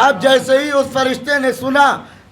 اب جیسے ہی اس فرشتے نے سنا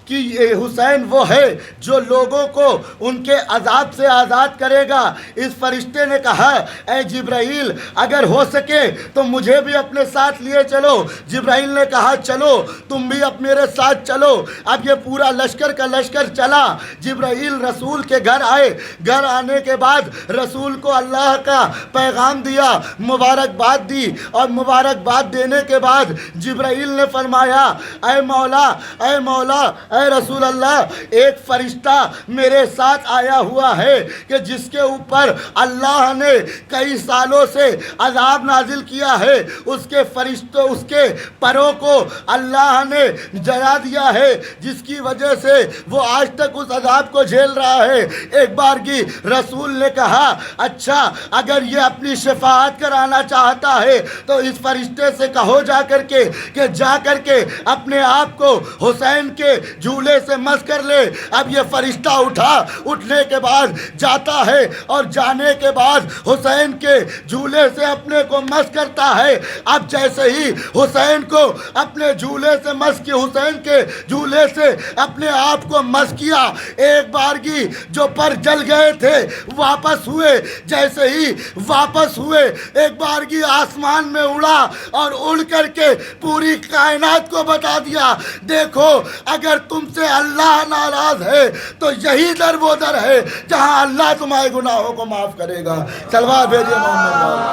کہ یہ حسین وہ ہے جو لوگوں کو ان کے عذاب سے آزاد کرے گا، اس فرشتے نے کہا اے جبرائیل اگر ہو سکے تو مجھے بھی اپنے ساتھ لیے چلو۔ جبرائیل نے کہا چلو، تم بھی اب میرے ساتھ چلو۔ اب یہ پورا لشکر کا لشکر چلا۔ جبرائیل رسول کے گھر آئے، گھر آنے کے بعد رسول کو اللہ کا پیغام دیا، مبارکباد دی، اور مبارکباد دینے کے بعد جبرائیل نے فرمایا اے مولا، اے مولا، اے رسول اللہ، ایک فرشتہ میرے ساتھ آیا ہوا ہے کہ جس کے اوپر اللہ نے کئی سالوں سے عذاب نازل کیا ہے، اس کے فرشتوں، اس کے پروں کو اللہ نے جلا دیا ہے، جس کی وجہ سے وہ آج تک اس عذاب کو جھیل رہا ہے۔ ایک بار کی رسول نے کہا اچھا اگر یہ اپنی شفاعت کرانا چاہتا ہے تو اس فرشتے سے کہو جا کر کے کہ جا کر کے اپنے آپ کو حسین کے جھولے سے مس کر لے۔ اب یہ فرشتہ اٹھنے کے بعد جاتا ہے اور جانے کے بعد حسین کے جھولے سے اپنے کو مس کرتا ہے۔ اب جیسے ہی حسین کو اپنے جھولے سے مس کی، حسین کے جھولے سے اپنے آپ کو مس کیا، ایک بار کی جو پر جل گئے تھے واپس ہوئے۔ جیسے ہی واپس ہوئے ایک بار کی آسمان میں اڑا اور اڑ کر کے پوری کائنات کو بتا دیا دیکھو اگر تم سے اللہ ناراض ہے تو یہی در وہ در ہے جہاں اللہ تمہارے گناہوں کو معاف کرے گا۔ صلوات بھیجیے محمد۔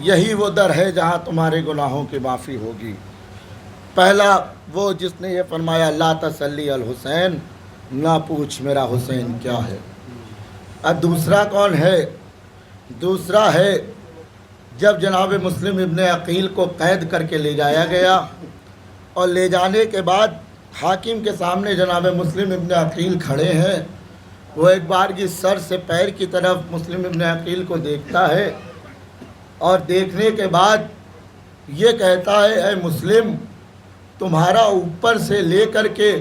یہی وہ در ہے جہاں تمہارے گناہوں کی معافی ہوگی۔ پہلا وہ جس نے یہ فرمایا لا تسلی الحسین، نہ پوچھ میرا حسین کیا ہے۔ اب دوسرا کون ہے؟ دوسرا ہے جب جناب مسلم ابن عقیل کو قید کر کے لے جایا گیا اور لے جانے کے بعد حاکم کے سامنے جناب مسلم ابن عقیل کھڑے ہیں، وہ ایک بار کی سر سے پیر کی طرف مسلم ابن عقیل کو دیکھتا ہے اور دیکھنے کے بعد یہ کہتا ہے اے مسلم، تمہارا اوپر سے لے کر کے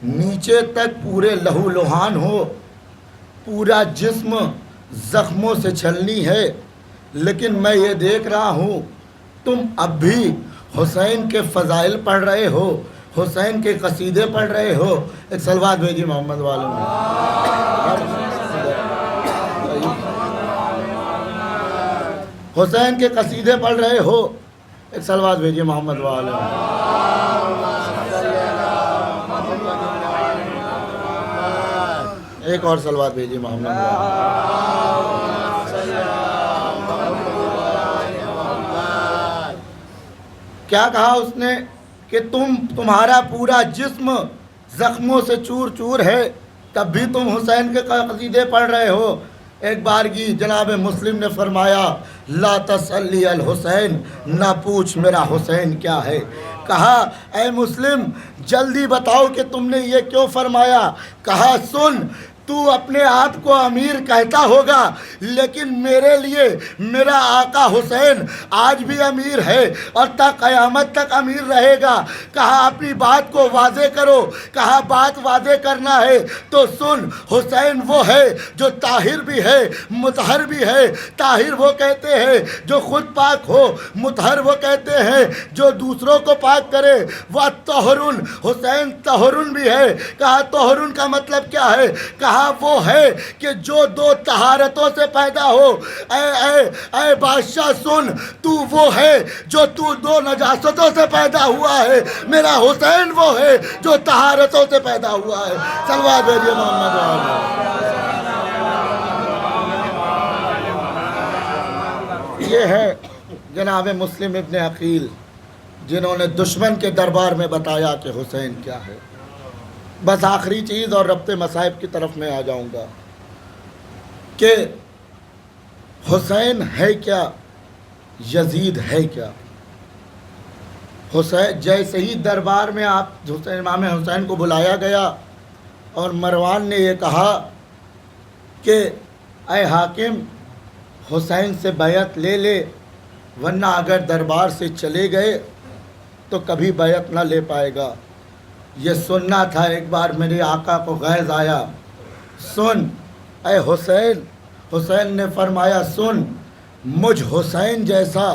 نیچے تک پورے لہو لہان ہو، پورا جسم زخموں سے چھلنی ہے، لیکن میں یہ دیکھ رہا ہوں تم اب بھی حسین کے فضائل پڑھ رہے ہو، حسین کے قصیدے پڑھ رہے ہو۔ ایک صلوات بھیجی محمد والوں میں۔ حسین کے قصیدے پڑھ رہے ہو، ایک صلوات بھیجی محمد والوں میں۔ ایک اور صلوات بھیجی محمد والوں میں۔ کیا کہا اس نے کہ تمہارا پورا جسم زخموں سے چور چور ہے، تب بھی تم حسین کے قصیدے پڑھ رہے ہو۔ ایک بار کی جناب مسلم نے فرمایا لا تسلی الحسین، نہ پوچھ میرا حسین کیا ہے۔ کہا اے مسلم جلدی بتاؤ کہ تم نے یہ کیوں فرمایا۔ کہا سن، تو اپنے آپ کو امیر کہتا ہوگا لیکن میرے لیے میرا آقا حسین آج بھی امیر ہے اور تا قیامت تک امیر رہے گا۔ کہا اپنی بات کو واضح کرو۔ کہا بات واضح کرنا ہے تو سن، حسین وہ ہے جو طاہر بھی ہے مطہر بھی ہے۔ طاہر وہ کہتے ہیں جو خود پاک ہو، مطہر وہ کہتے ہیں جو دوسروں کو پاک کرے۔ وہ طہرن، حسین طہرن بھی ہے۔ کہا طہرن کا مطلب کیا ہے؟ کہا وہ ہے کہ جو دو طہارتوں سے پیدا ہو۔ اے بادشاہ سن، تو وہ ہے جو تو دو نجاستوں سے پیدا ہوا ہے، میرا حسین وہ ہے جو طہارتوں سے پیدا ہوا ہے۔ صلوات بھیجیے محمد والے۔ یہ ہے جناب مسلم ابن عقیل جنہوں نے دشمن کے دربار میں بتایا کہ حسین کیا ہے۔ بس آخری چیز اور ربط مصائب کی طرف میں آ جاؤں گا کہ حسین ہے کیا، یزید ہے کیا۔ حسین جیسے ہی دربار میں آپ امام حسین کو بلایا گیا اور مروان نے یہ کہا کہ اے حاکم حسین سے بیعت لے لے، ورنہ اگر دربار سے چلے گئے تو کبھی بیعت نہ لے پائے گا۔ یہ سننا تھا۔ ایک بار میرے آقا کو غیظ آیا، سن اے حسین۔ حسین نے فرمایا سن، मुझ हुसैन जैसा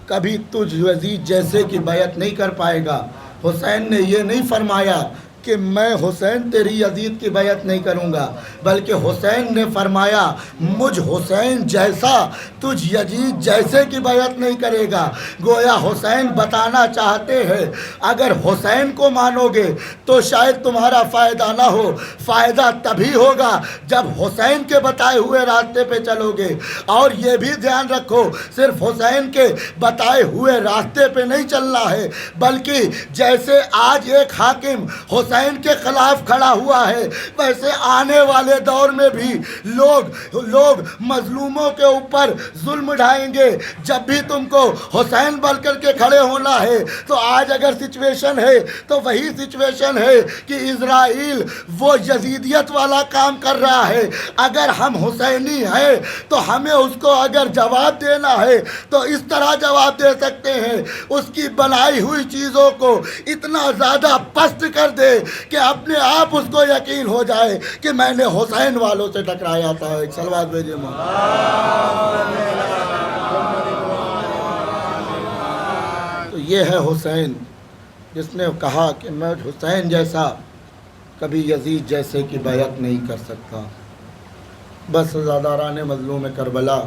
कभी तुझ यजीद जैसे की बैत नहीं कर पाएगा। हुसैन ने ये नहीं फरमाया कि मैं हुसैन तेरी यजीद की बैत नहीं करूँगा, बल्कि हुसैन ने फरमाया मुझ हुसैन जैसा तुझ यजीद जैसे की बैत नहीं करेगा। गोया हुसैन बताना चाहते हैं अगर हुसैन को मानोगे तो शायद तुम्हारा फ़ायदा ना हो, फ़ायदा तभी होगा जब हुसैन के बताए हुए रास्ते पे चलोगे। और ये भी ध्यान रखो सिर्फ हुसैन के बताए हुए रास्ते पे नहीं चलना है, बल्कि जैसे आज एक हाकिम हुसैन के खिलाफ खड़ा हुआ है, वैसे आने वाले दौर में भी लोग मजलूमों के ऊपर जुल्म ढाएंगे। जब भी तुमको हुसैन बन करके खड़े होना है तो आज अगर सिचुएशन है तो वही सिचुएशन है कि इजराइल वो यजीदियत वाला काम कर रहा है। अगर हम हुसैनी हैं तो हमें उसको अगर जवाब देना है तो इस तरह जवाब दे सकते हैं, उसकी बनाई हुई चीज़ों को इतना ज़्यादा पस्त कर दे कि अपने आप उसको यकीन हो जाए कि मैंने हुसैन वालों से टकराया था। एक सलवात भेजिए। तो ये है हुसैन जिसने कहा कि मैं हुसैन जैसा कभी यजीद जैसे की बैत नहीं कर सकता। बस ज़ादारान मज़लूम करबला,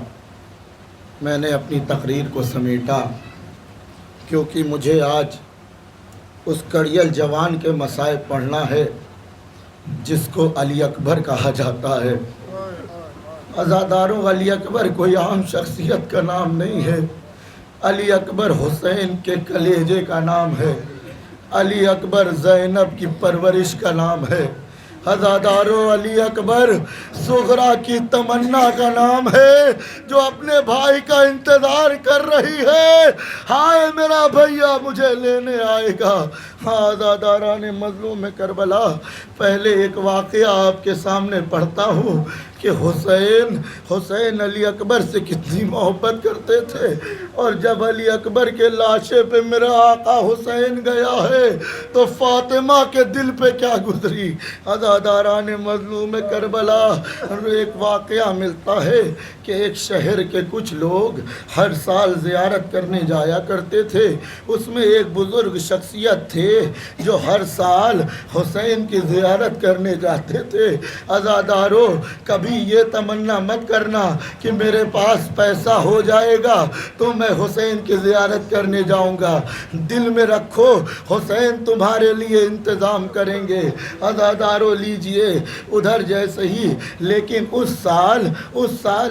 मैंने अपनी तकरीर को समेटा क्योंकि मुझे आज उस कड़ियल जवान के मसाइब पढ़ना है जिसको अली अकबर कहा जाता है। अज़ादारों, अली अकबर कोई आम शख्सियत का नाम नहीं है। अली अकबर हुसैन के कलेजे का नाम है। अली अकबर ज़ैनब की परवरिश का नाम है। हज़ादारों, अली अकबर सुगरा की तमन्ना का नाम है जो अपने भाई का इंतज़ार कर रही है। हाय मेरा भैया मुझे लेने आएगा। हाँ हज़ादारान मज़लूम करबला, पहले एक वाक़या आपके सामने पढ़ता हूँ कि हुसैन अली अकबर से कितनी मोहब्बत करते थे। और जब अली अकबर के लाशे पे मेरा आका हुसैन गया है तो फ़ातिमा के दिल पे क्या गुजरी। अज़ादारान मज़लूम करबला, एक वाक़या मिलता है कि एक शहर के कुछ लोग हर साल ज़ियारत करने जाया करते थे। उसमें एक बुज़ुर्ग शख्सियत थे जो हर साल हुसैन की ज़ियारत करने जाते थे। अज़ादारों, कभी ये तमन्ना मत करना कि मेरे पास पैसा हो जाएगा तो मैं हुसैन की ज़ियारत करने जाऊंगा। दिल में रखो हुसैन तुम्हारे लिए इंतज़ाम करेंगे। अज़ादारों, लीजिए उधर जैसे ही, लेकिन उस साल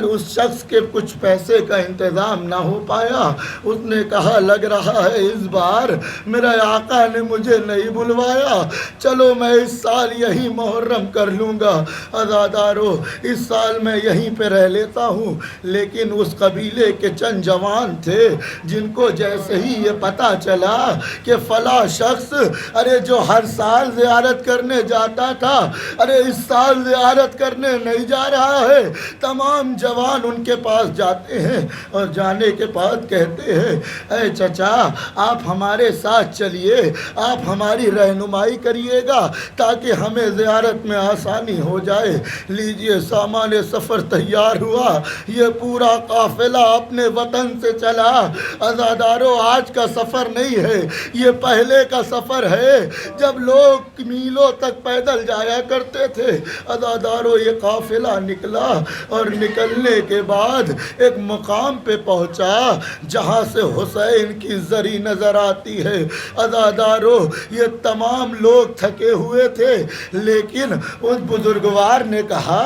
उस शख्स के कुछ पैसे का इंतज़ाम ना हो पाया। उसने कहा लग रहा है इस बार मेरा आका ने मुझे नहीं बुलवाया, चलो मैं इस साल यही मुहर्रम कर लूँगा। अज़ादारों, इस साल मैं यहीं पे रह लेता हूँ। लेकिन उस कबीले के चंद जवान थे जिनको जैसे ही ये पता चला कि फ़ला शख्स अरे जो हर साल ज़ियारत करने जाता था, अरे इस साल ज़ियारत करने नहीं जा रहा है, तमाम जवान उनके पास जाते हैं और जाने के बाद कहते हैं ऐ चचा आप हमारे साथ चलिए, आप हमारी रहनुमाई करिएगा ताकि हमें ज़ियारत में आसानी हो जाए। लीजिए सामान सफ़र तैयार हुआ, ये पूरा काफ़िला अपने वतन से चला। अज़ादारों, आज का सफ़र नहीं है, ये पहले का सफ़र है जब लोग मीलों तक पैदल जाया करते थे। अज़ादारों, ये काफ़िला निकला और निकलने के बाद एक मुकाम पे पहुंचा जहां से हुसैन की ज़री नज़र आती है। अज़ादारों, ये तमाम लोग थके हुए थे, लेकिन उस बुजुर्गवार ने कहा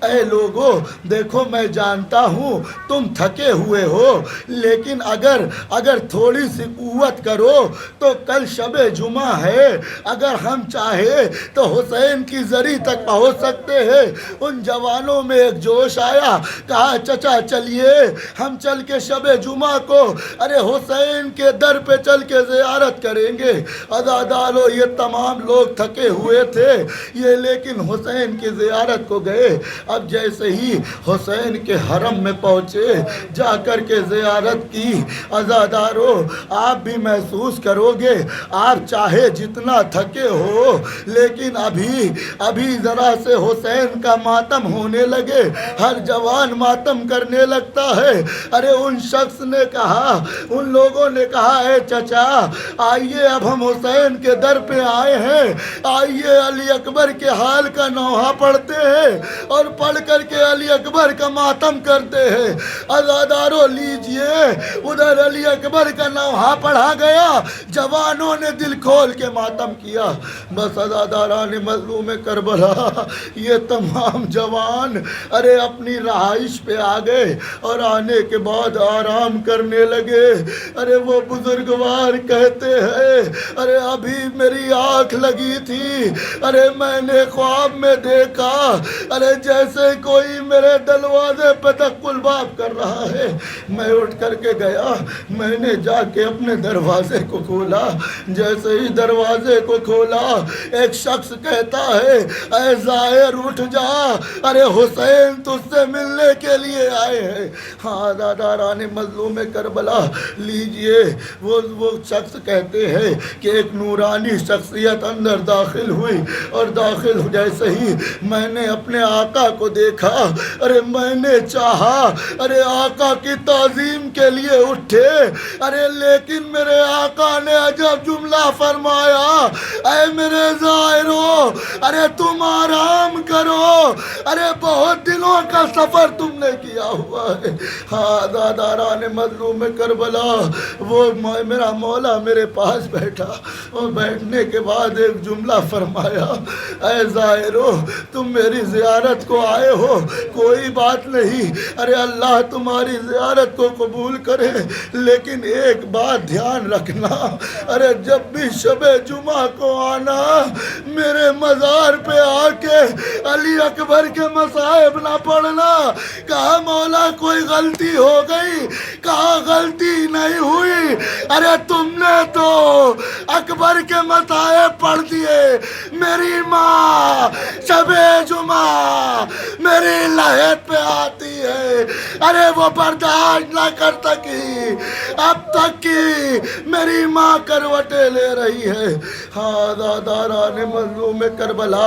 ऐ लोगों, देखो मैं जानता हूँ तुम थके हुए हो, लेकिन अगर थोड़ी सी कुव्वत करो तो कल शबे जुमा है, अगर हम चाहे तो हुसैन की ज़री तक पहुँच सकते हैं। उन जवानों में एक जोश आया, कहा चचा चलिए हम चल के शबे जुमा को अरे हुसैन के दर पे चल के ज़ियारत करेंगे। अज़ादारों, ये तमाम लोग थके हुए थे ये, लेकिन हुसैन की ज़ियारत को गए। अब जैसे ही हुसैन के हरम में पहुँचे, जा कर के ज़ियारत की। अज़ादारों, आप भी महसूस करोगे, आप चाहे जितना थके हो लेकिन अभी अभी ज़रा से हुसैन का मातम होने लगे, हर जवान मातम करने लगता है। अरे उन शख्स ने कहा, उन लोगों ने कहा, ए चचा आइए अब हम हुसैन के दर पे आए हैं, आइए अली अकबर के हाल का नौहा पढ़ते हैं और पढ़ करके अली अकबर का मातम करते हैं। अज़ादारों लीजिए, उधर अली अकबर का नौहा पढ़ा गया, जवानों ने दिल खोल के मातम किया। बस अज़ादारान मज़लूम करबला ये तमाम जवान अरे अपनी रहाइश पे आ गए और आने के बाद आराम करने लगे। अरे वो बुजुर्गवार कहते हैं, अरे अभी मेरी आँख लगी थी, अरे मैंने ख्वाब में देखा, अरे जैसे कोई मेरे दरवाजे पे तकुलबाब कर रहा है। मैं उठ करके गया, मैंने जाके अपने दरवाजे को खोला, जैसे ही दरवाजे को खोला एक शख्स कहता है, ऐ ज़ाहिर उठ जा, अरे हुसैन तुझसे मिलने के लिए आए हैं। हाँ दादारान मज़लूम करबला लीजिए, वो शख्स कहते हैं कि एक नूरानी शख्सियत अंदर दाखिल हुई और दाखिल जैसे ही मैंने अपने आका को देखा, अरे मैंने चाहा अरे आका की ताज़ीम के लिए उठे, अरे लेकिन मेरे आका ने अजब जुमला फरमाया, ऐ मेरे ज़ाहिरो अरे तुम आराम करो, अरे बहुत दिनों का सफ़र तुमने किया हुआ है। हाँ दादारान मज़लूम करबला वो मेरा मौला मेरे पास बैठा और बैठने के बाद एक जुमला फरमाया, ऐ ज़ाहिरो तुम मेरी ज़ियारत को आए हो, कोई बात नहीं, अरे अल्लाह तुम्हारी ज़ियारत को कबूल करे, लेकिन एक बात ध्यान रखना, अरे जब भी शबे जुमा को आना मेरे मज़ार पे आके अली अकबर के मसाइब ना पढ़ना। कहा मौला कोई गलती हो गई? कहा गलती नहीं हुई, अरे तुमने तो अकबर के मसाइब पढ़ दिए। मेरी माँ शबे जुमा मेरी लहद पे आती है, अरे वो बर्दाश्त ना कर सकी, अब तक की मेरी माँ करवटें ले रही है। हाँ दादारान मज़लूम करबला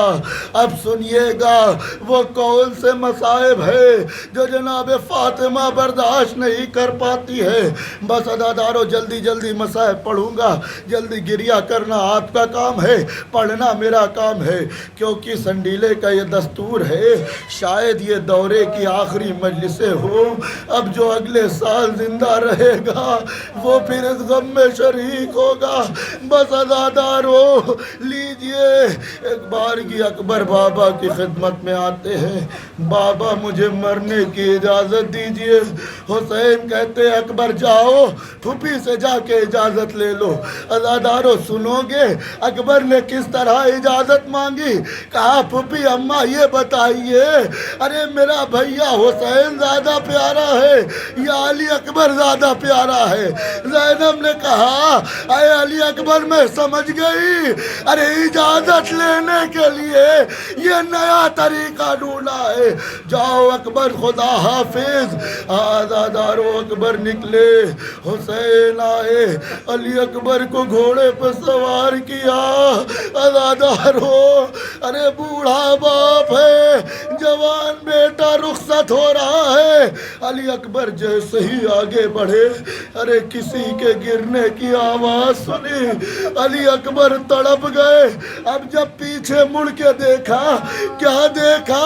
अब सुनिएगा वो कौन से मसाइब है जो जनाब फातिमा बर्दाश्त नहीं कर पाती है। बस अदादारों जल्दी जल्दी मसाइब पढ़ूंगा, जल्दी गिरिया करना आपका काम है, पढ़ना मेरा काम है, क्योंकि संडीले का ये दस्तूर है, शायद ये दौरे की आखिरी मजलिसें हो। अब जो अगले साल जिंदा रहेगा वो फिर इस गम में शरीक होगा। बस अदादारों लीजिए, एक बार की अकबर बाबा की खिदमत में आते हैं, बाबा मुझे मरने की इजाज़त दीजिए। हुसैन कहते अकबर जाओ फूफी से जाके इजाज़त ले लो। अज़ादारों सुनोगे अकबर ने किस तरह इजाज़त मांगी? कहा फूफी अम्मा ये बताइए, अरे मेरा भैया हुसैन ज़्यादा प्यारा है या अली अकबर ज़्यादा प्यारा है? ज़ैनब ने कहा अरे अली अकबर मैं समझ गई, अरे इजाज़त लेने के लिए ये नया तरीका ढूंढा है, जाओ अकबर खुदा हाफिज। आज़ादारों अकबर निकले, हुसैन आए, अली अकबर को घोड़े पर सवार किया। आज़ादारों अरे बूढ़ा बाप है, जवान बेटा रुखसत हो रहा है। अली अकबर जैसे ही आगे बढ़े, अरे किसी के गिरने की आवाज़ सुनी, अली अकबर तड़प गए। अब जब पीछे मुड़ के देखा, क्या देखा?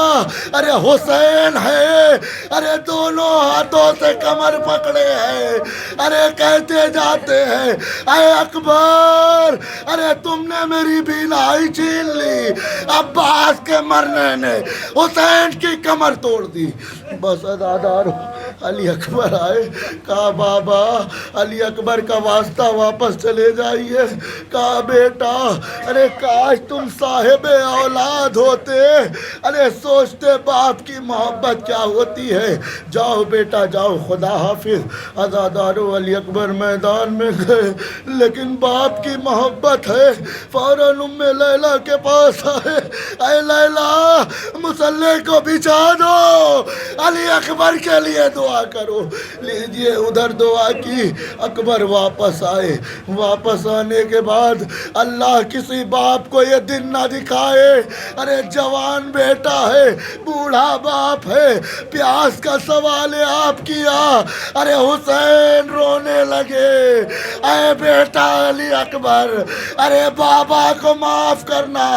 अरे हुसैन है, अरे दोनों हाथों से कमर पकड़े हैं, अरे कहते जाते हैं अरे अकबर अरे तुमने मेरी बीनाई छीन ली, अब्बास के मरने ने हुसैन की कमर तोड़ दी। बस अदादार अली अकबर आए, कहा बाबा अली अकबर का वास्ता वापस चले जाइए। कहा बेटा अरे काश तुम साहिब औलाद होते, अरे सोचते बाप की मोहब्बत क्या होती है। जाओ बेटा जाओ खुदा हाफिज। अज़ादारो अली अकबर मैदान में गए, लेकिन बाप की मोहब्बत है। फौरन उम्मे लैला के पास आए, ऐ लैला मुसल्ले को बिछा दो, अली अकबर के लिए दुआ دعا کرو. لیجئے ادھر دعا کی. اکبر واپس آئے. واپس آنے کے بعد اللہ کسی باپ کو یہ دن نہ دکھائے. ارے جوان بیٹا ہے, بوڑھا باپ ہے, پیاس کا سوال آپ کیا. ارے حسین رونے لگے. اے بیٹا علی اکبر, ارے بابا کو معاف کرنا.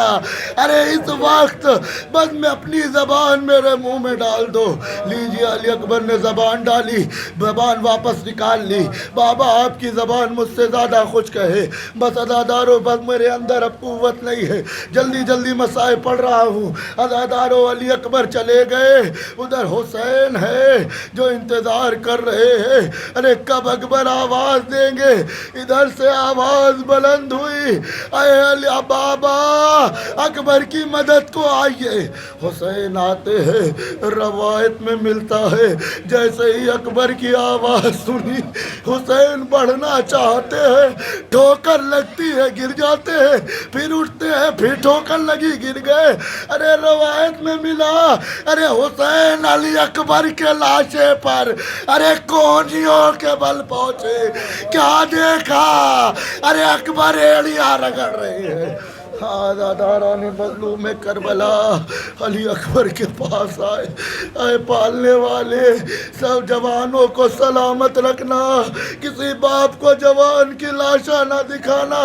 ارے اس وقت بس میں اپنی زبان میرے منہ میں ڈال دو. لیجیے علی اکبر نے زبان ڈالی, زبان واپس نکال لی. بابا آپ کی زبان مجھ سے زیادہ خشک ہے, بس ادادارو بس میرے اندر اب قوت نہیں ہے, جلدی جلدی مسائل پڑھ رہا ہوں. ادادارو علی اکبر چلے گئے. ادھر حسین ہے جو انتظار کر رہے ہیں. ارے کب اکبر آواز دیں گے. ادھر سے آواز بلند ہوئی, اے علی بابا اکبر کی مدد کو آئیے. حسین آتے ہیں. روایت میں ملتا ہے جیسے ہی اکبر کی آواز سنی حسین بڑھنا چاہتے ہیں, ٹھوکر لگتی ہے گر جاتے ہیں, پھر اٹھتے ہیں, پھر ٹھوکر لگی گر گئے. ارے روایت میں ملا, ارے حسین علی اکبر کے لاشے پر ارے کونیوں کے بل پہنچے. کیا دیکھا, ارے اکبر ایڑیاں رگڑ رہے ہیں. آزاداران مظلوم کربلا علی اکبر کے پاس آئے. اے پالنے والے سب جوانوں کو سلامت رکھنا, کسی باپ کو جوان کی لاشا نہ دکھانا.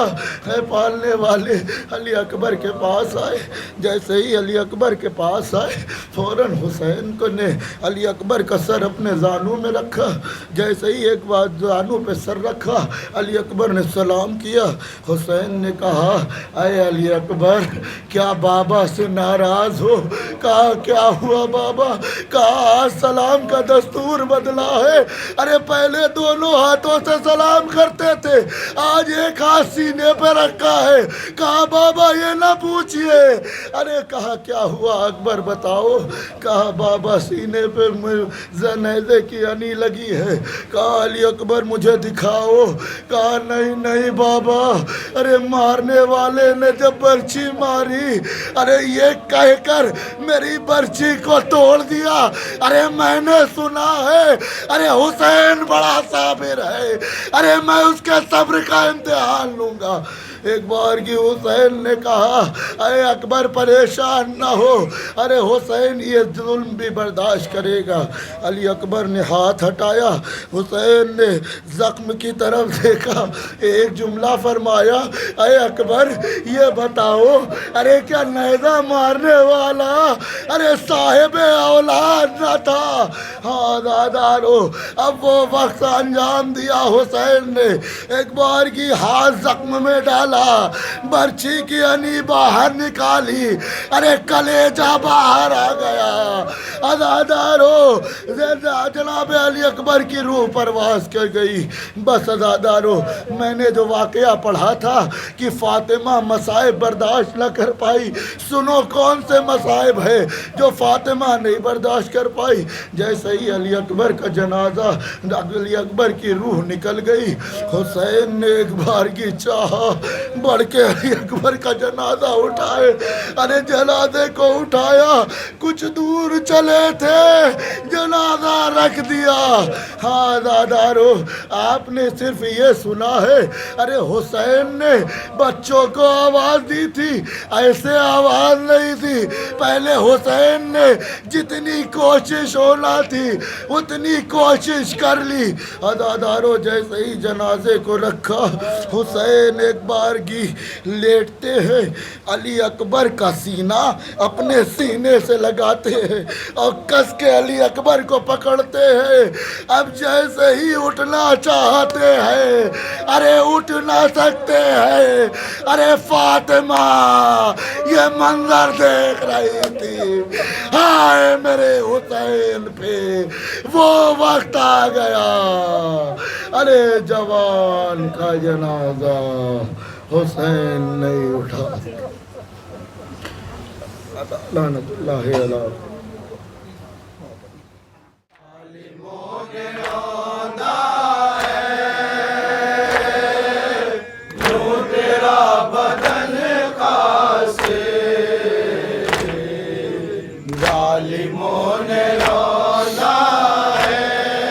اے پالنے والے علی اکبر کے پاس آئے. جیسے ہی علی اکبر کے پاس آئے فوراً حسین کو نے علی اکبر کا سر اپنے زانوں میں رکھا. جیسے ہی ایک بار زانوں پہ سر رکھا علی اکبر نے سلام کیا. حسین نے کہا اے علی اکبر کیا بابا سے ناراض ہو؟ کہا کیا ہوا بابا؟ کہا سلام کا دستور بدلا ہے. ارے پہلے دونوں ہاتھوں سے سلام کرتے تھے, آج ایک ہاتھ سینے پہ رکھا ہے. کہا بابا یہ نہ پوچھئے. ارے کہا کیا ہوا اکبر بتاؤ. کہا بابا سینے پہ نیزے کی انی لگی ہے. کہا علی اکبر مجھے دکھاؤ. کہا نہیں نہیں بابا, ارے مارنے والے نے جب برچھی ماری ارے یہ کہہ کر میری برچھی کو توڑ دیا. ارے میں نے سنا ہے ارے حسین بڑا صابر ہے, ارے میں اس کے صبر کا امتحان لوں گا. ایک بار کی حسین نے کہا اے اکبر پریشان نہ ہو, ارے حسین یہ ظلم بھی برداشت کرے گا. علی اکبر نے ہاتھ ہٹایا. حسین نے زخم کی طرف دیکھا, ایک جملہ فرمایا اے اکبر یہ بتاؤ ارے کیا نیزہ مارنے والا ارے صاحب اولاد نہ تھا؟ ہاں دادارو اب وہ وقت انجام دیا. حسین نے ایک بار کی ہاتھ زخم میں ڈالا, برچھی کی انی باہر نکالی, ارے کلیجہ باہر آ گیا. ازادارو جناب علی اکبر کی روح پرواز کر گئی. بس ازادارو میں نے جو واقعہ پڑھا تھا کہ فاطمہ مصائب برداشت نہ کر پائی, سنو کون سے مصائب ہے جو فاطمہ نہیں برداشت کر پائی. جیسے ہی علی اکبر کا جنازہ, علی اکبر کی روح نکل گئی, حسین نے ایک بار کی چاہا بڑھ کے علی اکبر کا جنازہ اٹھائے. ارے جنازے کو اٹھایا, کچھ دور چلے تھے, جنازہ رکھ دیا. ہاں دادارو آپ نے صرف یہ سنا ہے ارے حسین نے بچوں کو آواز دی تھی, ایسے آواز نہیں تھی. پہلے حسین نے جتنی کوشش ہونا تھی اتنی کوشش کر لی. ادادارو جیسے ہی جنازے کو رکھا, حسین ایک بارگی لیٹتے ہیں, علی اکبر کا سینہ اپنے سینے سے لگاتے ہیں اور کس کے علی اکبر کو پکڑتے ہیں. اب جیسے ہی اٹھنا چاہتے ہیں ارے اٹھ نہ سکتے ہیں. ارے فاطمہ یہ منظر دیکھ رہی تھی, ہائے میرے حسین پہ وہ وقت آ گیا. ارے جوان کا جنازہ حسین نہیں اٹھا. لعنت اللہ علیہ. ظالموں نے رونا ہے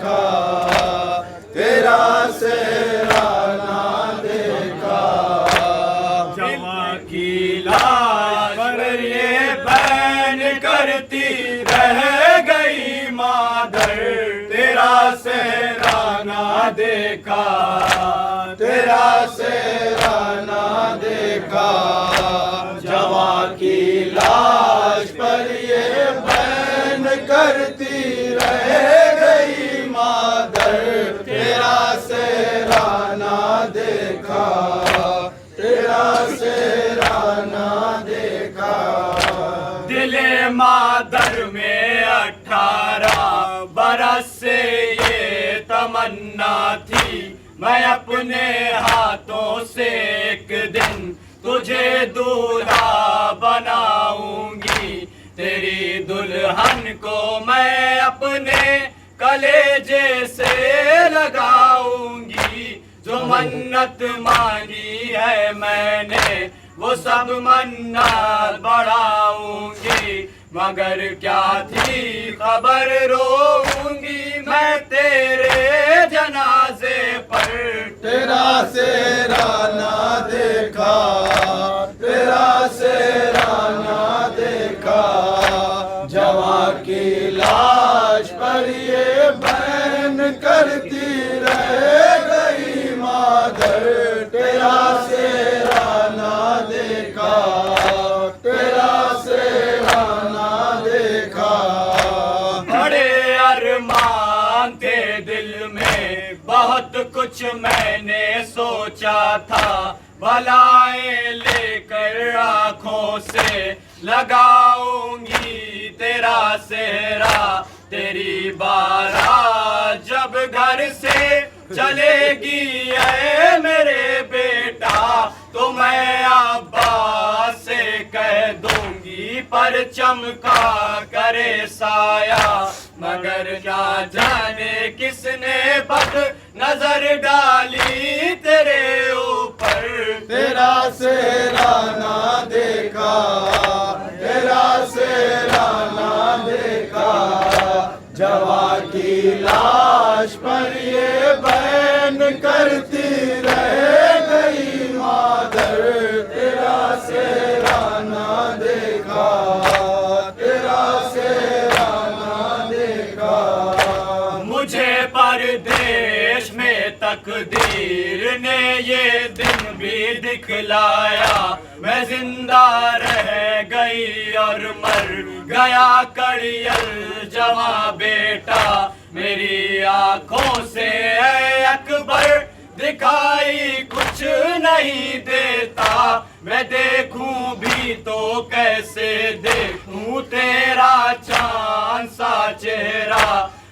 देखा, तेरा सेहरा ना देखा। जवां की लाश पर ये बैन करती रह गई मादर, तेरा सेहरा ना देखा, तेरा सेहरा ना देखा। जवां की लाश पर ये बैन करती रह गई मादर, तेरा सेहरा ना देखा, तेरा सेहरा ना देखा। दिले मादर में 18 बरस से ये तमन्ना थी, मैं अपने हाथों से एक दिन तुझे दूल्हा बनाऊंगी, तेरी दुल्हन को मैं अपने कलेजे से लगाऊंगी। जो मन्नत मांगी है मैंने वो सब मन्नत बढ़ाऊंगी, मगर क्या थी खबर रोऊंगी मैं तेरे जनाजे पर, तेरा सेहरा ना देखा, तेरा सेहरा ना देखा। जवां की लाश पर ये बैन करती रह गई मादर, तेरा सेहरा ना देखा, तेरा सेहरा ना देखा। बड़े अरमान थे दिल में, बहुत कुछ मैंने सोचा था, भलाएं लेकर आँखों से लगाऊंगी तेरा सेहरा, तेरी बारात जब घर से चलेगी ऐ मेरे बेटा, तो मैं अब्बास से कह दूंगी परचम का करे साया, मगर क्या जाने किसने बद नजर डाली तेरे ऊपर, तेरा सेहरा ना देखा, तेरा सेहरा ना देखा। जवां की लाश पर ये बैन करती रह गई मादर, तेरा सेहरा ना देखा, तेरा सेहरा ना देखा। मुझे परदेश में तकदीर ने ये दिन भी दिखलाया, मैं जिंदा रह गई और मर गया कड़ियल जवां बेटा, मेरी आंखों से ऐ अकबर दिखाई कुछ नहीं देता, मैं देखूं भी तो कैसे देखूं तेरा चांद सा चेहरा,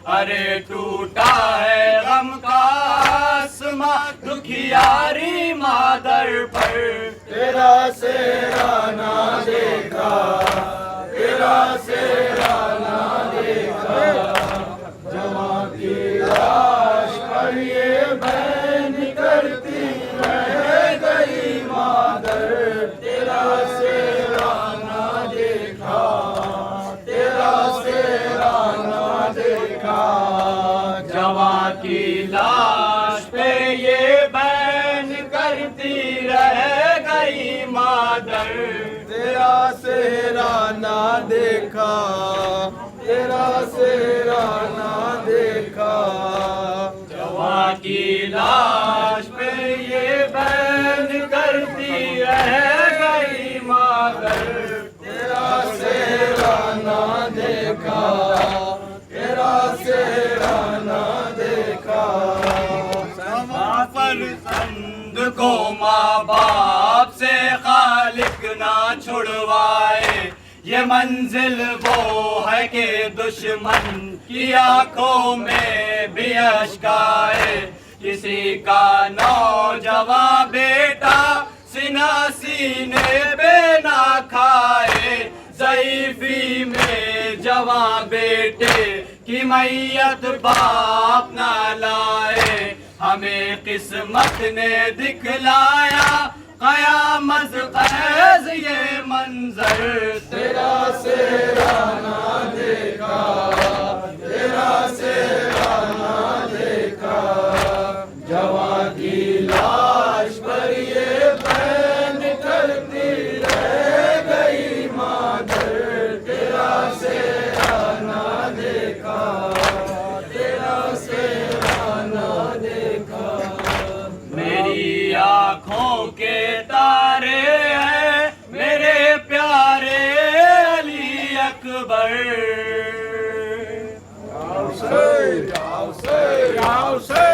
अरे टूटा है गम का आसमां दुखियारी मादर पर, तेरा सेहरा ना देखा, तेरा सेहरा ना देखा। जवां की लाश पर ये बैन करती रह गई मादर, तेरा सेहरा ना देखा, तेरा सेहरा ना देखा। जवां की लाश पे ये बैन करती रह गई मादर, तेरा सेहरा ना देखा, तेरा सेहरा ना देखा। जवां की लाश पे ये बैन करती रह गई मादर, तेरा सेहरा ना देखा, तेरा सेहरा ना देखा। फर्जंद को माँ बाप से खालिक ना छुड़वाए, ये मंजिल वो है कि दुश्मन की आंखों में भी अश्क आए, किसी का नौजवां बेटा सीना सीने पे ना खाए, ज़ईफ़ी में जवां बेटे की मैयत बाप ना लाए, हमें किस्मत ने दिखलाया قیامت خیز یہ منظر تیرا سہرانا دیکھا، تیرا سہرانا دیکھا، جوان کی لاش پر یہ بہن کرتی رہ گئی مادر، تیرا سہرانا دیکھا، تیرا سہرانا دیکھا، میری آنکھوں کے تارے ہیں میرے پیارے علی اکبر، یا حسین، یا حسین، یا حسین۔